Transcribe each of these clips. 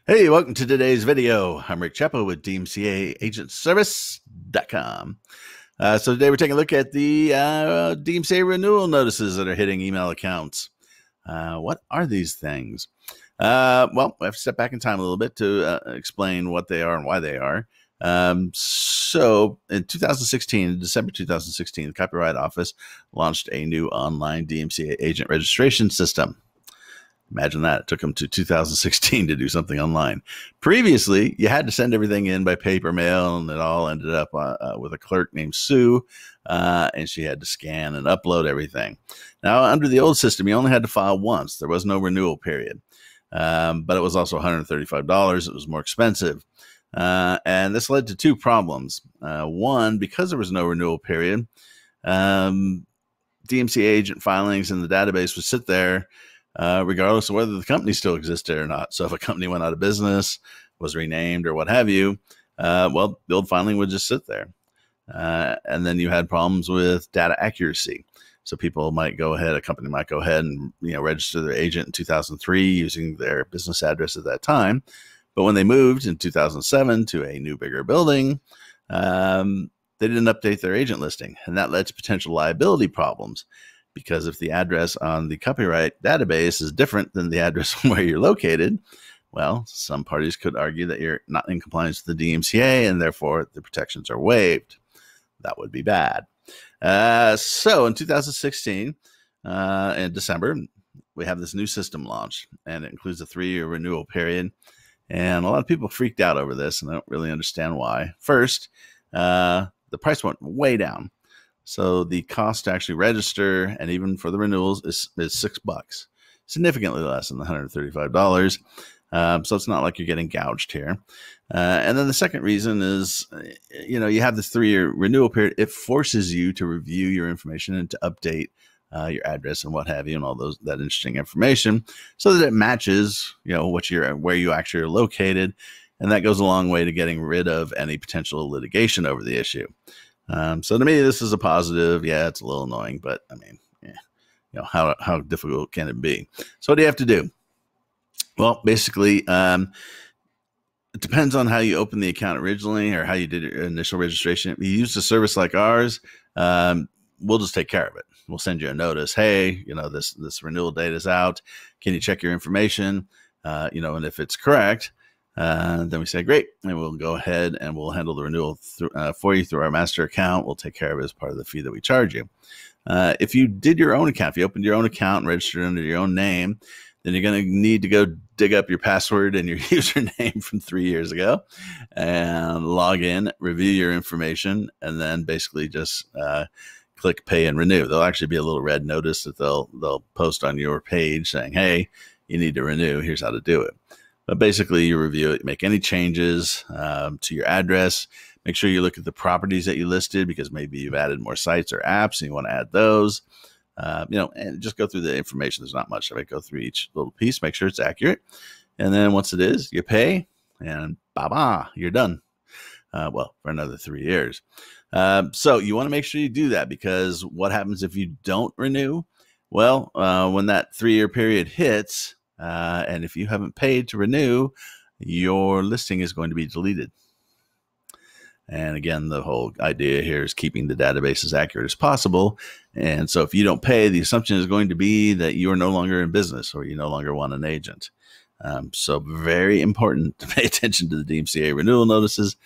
Hey, welcome to today's video. I'm Rick Chapo with DMCA AgentService.com. So today we're taking a look at the DMCA renewal notices that are hitting email accounts. What are these things? Well, I have to step back in time a little bit to explain what they are and why they are. So in 2016, December 2016, the Copyright Office launched a new online DMCA agent registration system. Imagine that. It took them to 2016 to do something online. Previously, you had to send everything in by paper mail, and it all ended up with a clerk named Sue, and she had to scan and upload everything. Now, under the old system, you only had to file once. There was no renewal period, but it was also $135. It was more expensive. And this led to two problems. One, because there was no renewal period, DMCA agent filings in the database would sit there regardless of whether the company still existed or not. So if a company went out of business, was renamed, or what have you, well, the old filing would just sit there. And then you had problems with data accuracy. So people might go ahead, a company might go ahead and register their agent in 2003 using their business address at that time. But when they moved in 2007 to a new, bigger building, they didn't update their agent listing. And that led to potential liability problems. Because if the address on the copyright database is different than the address where you're located, well, some parties could argue that you're not in compliance with the DMCA and therefore the protections are waived. That would be bad. So in 2016, in December, we have this new system launched, and it includes a 3-year renewal period. And a lot of people freaked out over this, and I don't really understand why. First, the price went way down. So the cost to actually register and even for the renewals is $6, significantly less than the $135. So it's not like you're getting gouged here. And then the second reason is, you have this 3-year renewal period. It forces you to review your information and to update your address and what have you, and all that interesting information, so that it matches, where you actually are located. And that goes a long way to getting rid of any potential litigation over the issue. So to me, this is a positive. Yeah, it's a little annoying, but I mean, how difficult can it be? So what do you have to do? Well, basically, it depends on how you open the account originally or how you did your initial registration. If you used a service like ours, we'll just take care of it. We'll send you a notice. Hey, this renewal date is out. Can you check your information? And if it's correct, then we say, great, and we'll go ahead and we'll handle the renewal for you through our master account. We'll take care of it as part of the fee that we charge you. If you did your own account, if you opened your own account and registered under your own name, then you're going to need to go dig up your password and your username from 3 years ago and log in, review your information, and then basically just click pay and renew. There'll actually be a little red notice that they'll post on your page saying, hey, you need to renew. Here's how to do it. But basically, you review it, make any changes to your address. Make sure you look at the properties that you listed, because maybe you've added more sites or apps and you want to add those. And just go through the information. There's not much of it. Go through each little piece, make sure it's accurate. And then once it is, you pay, and bye-bye, you're done. For another 3 years. So you want to make sure you do that, because what happens if you don't renew? Well, when that 3-year period hits, and if you haven't paid to renew, your listing is going to be deleted. And again, the whole idea here is keeping the database as accurate as possible. And so if you don't pay, the assumption is going to be that you are no longer in business, or you no longer want an agent. So very important to pay attention to the DMCA renewal notices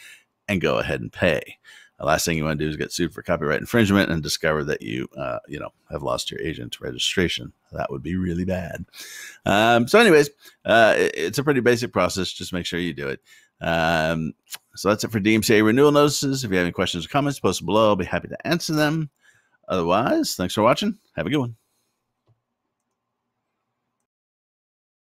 and go ahead and pay. The last thing you want to do is get sued for copyright infringement and discover that you, have lost your agent registration. That would be really bad. So anyways, it's a pretty basic process. Just make sure you do it. So that's it for DMCA renewal notices. If you have any questions or comments, post them below. I'll be happy to answer them. Otherwise, thanks for watching. Have a good one.